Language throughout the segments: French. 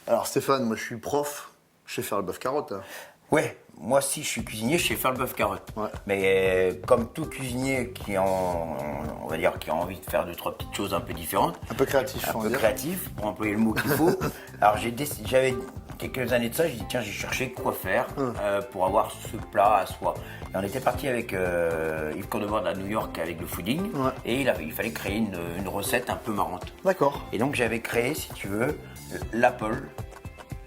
Alors Stéphane, moi je suis prof, je sais faire le bœuf carotte. Hein. Ouais, moi si je suis cuisinier, je sais faire le bœuf carotte. Ouais. Mais comme tout cuisinier on va dire, qui a envie de faire deux, trois petites choses un peu différentes, Un peu créatif, un on va peu dire. créatif, pour employer le mot qu'il faut. Alors j'avais quelques années de ça, j'ai dit tiens, j'ai cherché quoi faire pour avoir ce plat à soi. Et on était parti avec Yves Condemande à New York avec le fooding, Ouais. et il fallait créer une recette un peu marrante. D'accord. Et donc j'avais créé, si tu veux, l'apple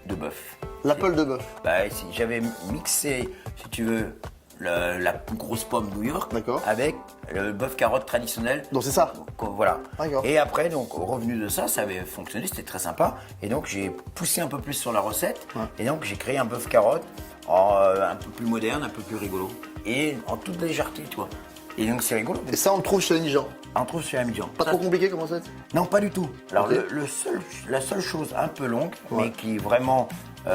de bœuf. L'apple de bœuf. Bah, j'avais mixé, si tu veux, la grosse pomme New York D'accord. avec le bœuf carotte traditionnel. Donc c'est ça. Voilà. D'accord. Et après, donc, au revenu de ça, ça avait fonctionné, c'était très sympa. Et donc, j'ai poussé un peu plus sur la recette. Ouais. Et donc, j'ai créé un bœuf carotte un peu plus moderne, un peu plus rigolo. Et en toute légèreté, tu vois. Et donc, c'est rigolo. Et ça on le trouve chez Jean. On trouve sur Abidjan. Pas trop compliqué comment ça? Non, pas du tout. Alors, Ok. la seule chose un peu longue, Ouais. mais qui vraiment, vous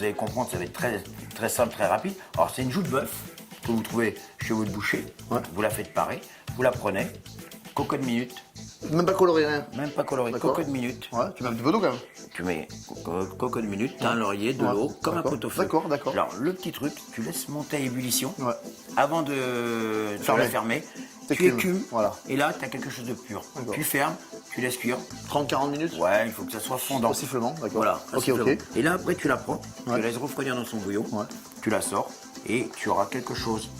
allez comprendre, ça va être très, très simple, très rapide. Alors, c'est une joue de bœuf que vous trouvez chez votre boucher. Ouais. Vous la faites parer, vous la prenez, cocotte minute, Même pas coloré rien. même pas coloré, D'accord. cocotte minute. Ouais, tu mets un petit peu d'eau quand même. Tu mets cocotte minute, t'as un laurier, de Ouais. l'eau, comme un D'accord. pot-au-feu. D'accord, d'accord. Alors, le petit truc, tu laisses monter à ébullition. Ouais. Avant de Fermer. la fermer, tu T'écumes. écumes, Voilà. et là, tu as quelque chose de pur. D'accord. Tu fermes, tu laisses cuire. 30-40 minutes. Ouais, il faut que ça soit fondant. Au sifflement, d'accord. Voilà, un Ok, sifflement. ok. Et là, après, tu la prends, Ouais. tu la laisses refroidir dans son bouillon, Ouais. tu la sors, et tu auras quelque chose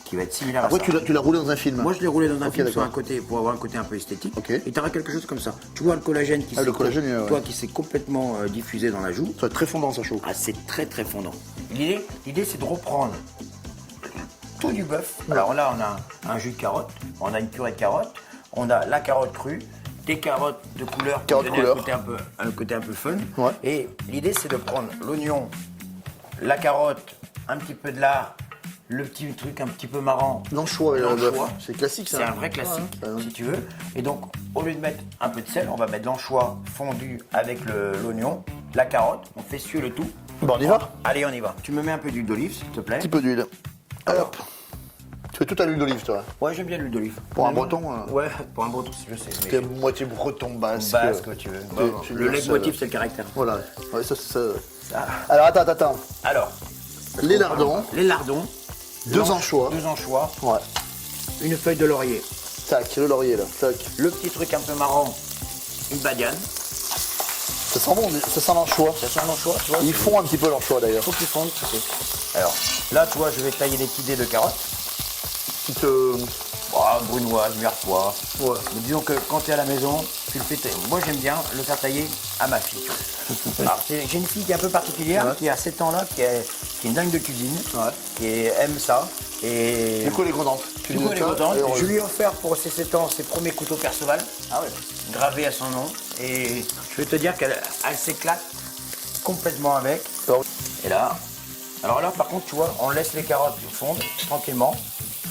qui va être similaire Après à ça. tu l'as roulé dans un film. Moi, je l'ai roulé dans un Ok, film sur d'accord. un côté, pour avoir un côté un peu esthétique. Ok. Et tu auras quelque chose comme ça. Tu vois le collagène qui Ah, le collagène, ouais. toi, qui s'est complètement diffusé dans la joue. Ça va être très fondant ça chaud. Ah, c'est très très fondant. L'idée c'est de reprendre tout du bœuf. Alors là, on a un jus de carotte, on a une purée de carotte, on a la carotte crue, des carottes de couleur pour Carotte donner couleur. un côté un peu fun. Ouais. Et l'idée c'est de prendre l'oignon, la carotte, un petit peu de lard, le petit truc un petit peu marrant. L'anchois et le bœuf. L'anchois. C'est classique ça. C'est un vrai classique, Ouais, ouais. si tu veux. Et donc, au lieu de mettre un peu de sel, on va mettre l'anchois fondu avec l'oignon, la carotte, on fait suer le tout. Bon, on y va. Allez, on y va. Tu me mets un peu d'huile d'olive, s'il te plaît. Un petit peu d'huile. Hop. Tu fais tout à l'huile d'olive toi. Ouais, j'aime bien l'huile d'olive. Pour un breton, Ouais, pour un breton, je sais. Mais T'es moitié breton basque. basque, tu veux. T'es- Ouais, tu le veux leitmotiv, ça. c'est le caractère. Voilà. Ouais, ça. Ça. Alors attends. Alors, Les lardons, les lardons. deux anchois. Deux anchois. Ouais. Une feuille de laurier. Tac, le laurier là. Tac. Le petit truc un peu marrant, une badiane. Ça sent bon, ça sent l'anchois. Ça sent l'anchois, tu vois. Ils font un petit peu l'anchois d'ailleurs. Faut qu'ils fondent, tu sais. Alors, là, tu vois, je vais tailler des petits dés de carottes. Petite. Brunoise, mirepoix. Ouais. Mais disons que quand tu es à la maison, tu le fais tailler. Moi, j'aime bien le faire tailler à ma fille. tu vois. Alors, j'ai une fille qui est un peu particulière, Ouais. qui a 7 ans là, qui est une dingue de cuisine, Ouais. aime ça. Et Du coup, elle est contente. Tu du dis coup, elle est ça, contente. elle est heureuse. Je lui ai offert pour ses 7 ans ses premiers couteaux Perceval, Ah ouais. gravés à son nom. Et je vais te dire qu'elle s'éclate complètement avec. Alors, Et là, alors là, par contre, tu vois, on laisse les carottes fondre tranquillement.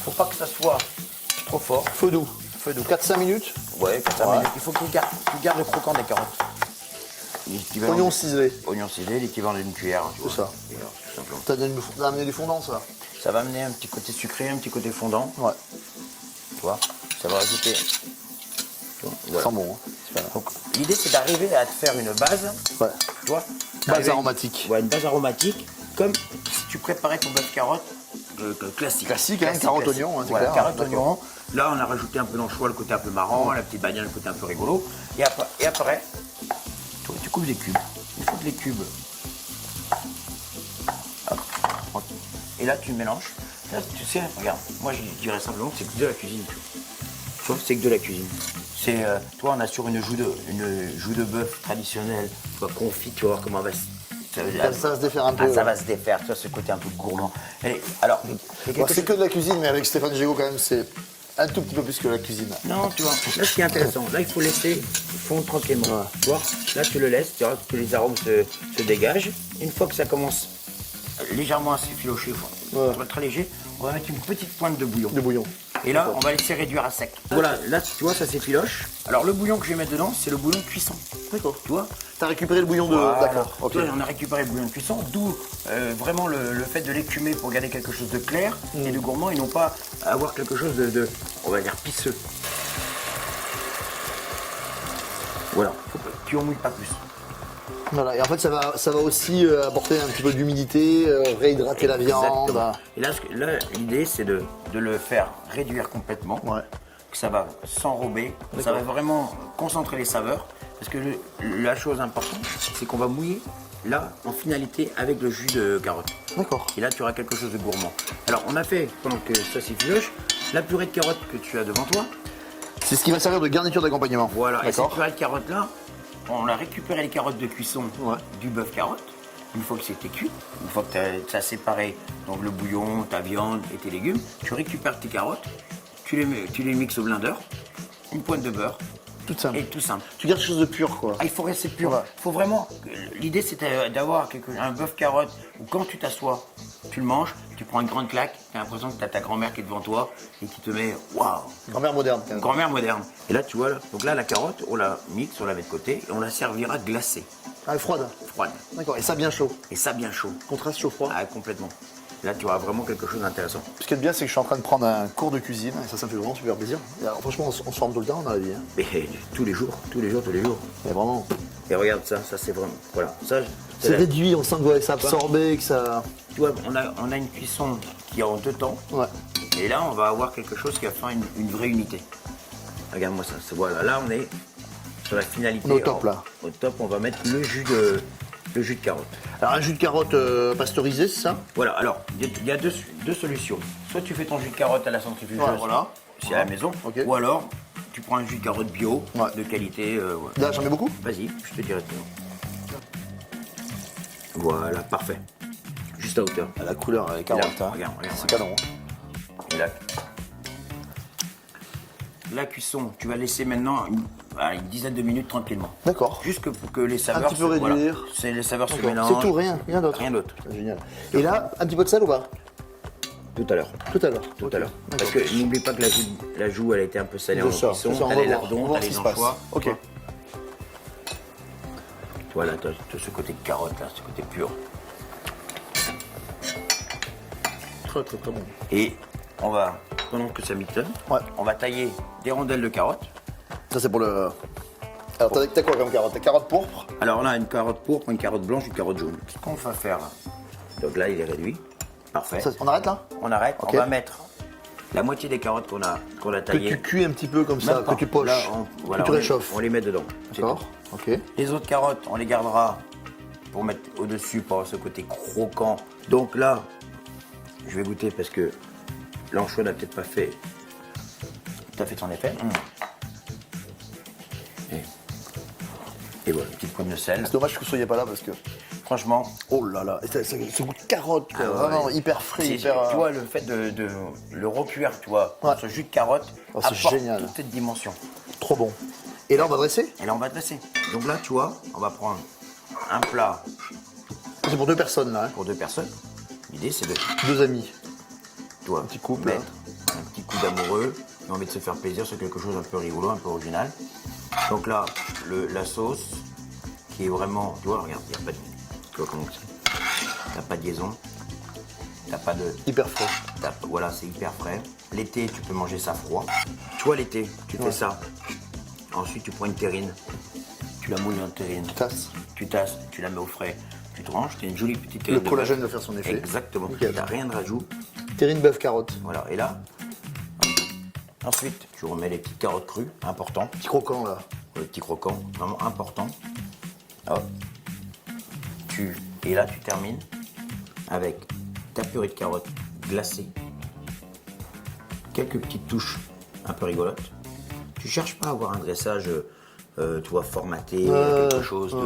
Faut pas que ça soit trop fort. Feu doux. Feu doux. 4-5 minutes. Ouais, 4 Ouais. minutes. Il faut que tu gardes le croquant des carottes. L'équivalent Oignon de- ciselé. Oignon ciselé, l'équivalent d'une cuillère. tu vois. C'est ça. Et, tout simplement. T'as amené du fondant ça. Ça va amener un petit côté sucré, un petit côté fondant. Ouais. Tu vois. Ça va rajouter. Ça Voilà. sent bon. Hein. C'est pas mal. Donc, l'idée, c'est d'arriver à te faire une base. Ouais. Tu vois. Base Arriver- aromatique. Ouais, une base aromatique. Comme si tu préparais ton bœuf carotte classique. Classique, hein, carotte, oignon, hein, c'est voilà, clair, carotte, d'accord. oignon. Là, on a rajouté un peu d'anchois, le côté un peu marrant, la petite bagnole, le côté un peu rigolo. Et après, tu coupes des cubes. Une fois que les cubes. Hop, tranquille. Et là, tu mélanges. Là, tu sais, regarde, moi je dirais simplement que c'est que de la cuisine. Tu vois, c'est que de la cuisine. C'est, toi, on a sur une joue de bœuf traditionnelle, tu vois, confit, tu vas voir comment elle va Ça va se défaire un peu. ça ouais. va se défaire, tu vois, ce côté un peu gourmand. Et, alors, il y a Bon, quelque c'est chose- que de la cuisine, mais avec Stéphane Gégaud quand même, c'est un tout petit peu plus que la cuisine. Non, tu vois, là ce qui est intéressant, là il faut laisser fondre tranquillement. Ouais. Tu vois, là tu le laisses, tu vois que les arômes se dégagent. Une fois que ça commence légèrement à s'effilocher, Ouais. très léger, on va mettre une petite pointe de bouillon. De bouillon. Et là, on va laisser réduire à sec. Voilà, là tu vois, ça s'effiloche. Alors le bouillon que je vais mettre dedans, c'est le bouillon de cuisson. D'accord. Tu vois. T'as récupéré le bouillon de. Voilà. D'accord. Ok. Tu vois, on a récupéré le bouillon de cuisson, d'où vraiment le fait de l'écumer pour garder quelque chose de clair et de gourmand et non pas avoir quelque chose de on va dire, pisseux. Voilà, tu en mouilles pas plus. Voilà, et en fait, ça va aussi apporter un petit peu d'humidité, réhydrater la viande. Exactement. Et là, l'idée, c'est de le faire réduire complètement. Ouais. Que ça va s'enrober, ça va vraiment concentrer les saveurs. Parce que la chose importante, c'est qu'on va mouiller là, en finalité, avec le jus de carotte. D'accord. Et là, tu auras quelque chose de gourmand. Alors, on a fait, pendant que ça s'effiloche, la purée de carotte que tu as devant toi. C'est ce qui va servir de garniture d'accompagnement. Voilà, et cette D'accord. purée de carotte-là, on a récupéré les carottes de cuisson Ouais. du bœuf carotte. Une fois que c'était cuit, une fois que tu as séparé donc le bouillon, ta viande et tes légumes, tu récupères tes carottes, tu les mixes au blender, une pointe de beurre, Tout simple. et tout simple. Tu gardes quelque chose de pur, quoi. Ah, il faut rester pur. Ouais. Faut vraiment. L'idée, c'est d'avoir un bœuf carotte où quand tu t'assois, tu le manges, tu prends une grande claque, tu as l'impression que tu as ta grand-mère qui est devant toi et qui te met waouh, Grand-mère moderne, quand même. grand-mère moderne. Et là, tu vois, donc là, la carotte, on la mixe, on la met de côté et on la servira glacée, Ah, froide. froide. D'accord, et ça bien chaud. Et ça, bien chaud. Contraste chaud-froid. Ah, complètement. Là, tu auras vraiment quelque chose d'intéressant. Ce qui est bien, c'est que je suis en train de prendre un cours de cuisine, et ça me fait vraiment super plaisir. Et alors, franchement, on se forme tout le temps dans la vie. Hein. Mais tous les jours, tous les jours, tous les jours. Mais vraiment. Et regarde ça, ça c'est vraiment. Voilà. Ça, C'est réduit, on sent que ça absorbé, que ça. tu vois, on a une cuisson qui est en 2 temps. Ouais. Et là, on va avoir quelque chose qui va faire une vraie unité. Regarde-moi ça. Voilà, là, on est sur la finalité. On est au top, là. Au top, on va mettre le jus de carotte. Alors, un jus de carotte pasteurisé, c'est ça? Voilà, alors, il y a deux solutions. Soit tu fais ton jus de carotte à la centrifugeuse, Ouais, voilà. c'est à la maison. Ok. Ou alors, tu prends un jus de carotte bio, Ouais. de qualité. Ouais. Là, j'en mets beaucoup? Vas-y, je te dirai tout. Voilà, parfait. Juste à hauteur. Ah, la couleur, les carottes, Là, hein. regarde. C'est canon. Et là, la cuisson, tu vas laisser maintenant une dizaine de minutes tranquillement. D'accord. Juste pour que les saveurs petit peu réduire. c'est les saveurs se D'accord. mélangent. C'est tout, rien d'autre. Rien d'autre. C'est génial. Et là, un petit peu de sel ou pas? Tout à l'heure. Tout à l'heure. Tout Ok. à l'heure. Parce D'accord. que n'oublie pas que la joue, elle a été un peu salée en C'est ça, cuisson. c'est ça, on T'as va les voir. On va lardons, voir t'as ce les qui se passe. anchois. Ok. Voilà, t'as ce côté carotte là, ce côté pur. Très très bon. Et on va, pendant que ça mitonne, Ouais. on va tailler des rondelles de carottes. Ça, c'est pour le. Alors, t'as quoi comme carotte? T'as carotte pourpre? Alors là, une carotte pourpre, une carotte blanche, une carotte jaune. Ce qu'on va faire là, donc là, il est réduit. Parfait. Ça, on arrête là? On arrête, Ok. on va mettre la moitié des carottes qu'on a Que taillées. tu cuis un petit peu comme ça, Même pas. que tu poches, Là, voilà, que tu réchauffes. on les met dedans. c'est D'accord. tout. Ok. Les autres carottes, on les gardera pour mettre au-dessus, pour avoir ce côté croquant. Donc là, je vais goûter parce que l'anchois n'a peut-être pas fait tout à fait son effet. Et voilà, une petite pointe de sel. C'est dommage que vous soyez pas là parce que. Franchement, Oh là là, et ce goût de carotte, quoi, ah ouais, vraiment ouais. hyper frais, C'est- hyper. tu vois, le fait de le recuire, tu vois, Ouais. ce jus de carotte Oh, c'est apporte génial. toute cette dimension. Trop bon. Et là, on va dresser? Et là, on va dresser. Donc là, tu vois, on va prendre un plat C'est pour 2 personnes là, hein. pour 2 personnes. L'idée, c'est de, 2 amis. toi, Un petit couple, mettre un petit coup d'amoureux, qui a envie de se faire plaisir sur quelque chose un peu rigolo, un peu original. Donc là, la sauce, qui est vraiment, tu vois, regarde, il n'y a pas de, tu vois comment c'est. T'as pas de liaison, t'as pas de, Hyper frais. voilà, c'est hyper frais. L'été, tu peux manger ça froid. Tu vois, l'été, tu fais ça. Ensuite, tu prends une terrine, tu la mouilles dans une terrine, Tasse. tu tasses, tu la mets au frais, tu te ranges, t'as une jolie petite terrine. Le de collagène bœuf. va faire son effet. Exactement. Nickel. T'as rien de rajout. Terrine bœuf carotte. Voilà, et là, ensuite, tu remets les petites carottes crues, important, Petit croquant là. le petit croquant, vraiment important. Hop. Et là, tu termines avec ta purée de carottes glacée, quelques petites touches un peu rigolotes. Tu cherches pas à avoir un dressage, tu vois, formaté, quelque chose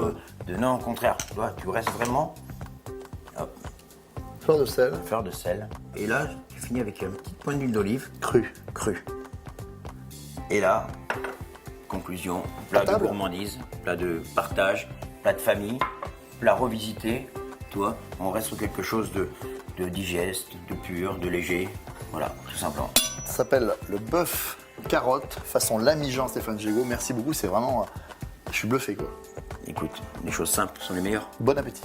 de... Non, au contraire, tu vois, tu restes vraiment, hop, Fleur de sel. fleur de sel. Et là, tu finis avec une petite pointe d'huile d'olive Cru. crue. Et là, conclusion, plat de Table. gourmandise, plat de partage, plat de famille, plat revisité, tu vois, on reste sur quelque chose de digeste, de pur, de léger, voilà, tout simplement. Ça s'appelle le bœuf carotte façon l'ami Jean Stéphane Gégaud. Merci beaucoup, c'est vraiment. Je suis bluffé quoi. Écoute, les choses simples sont les meilleures. Bon appétit.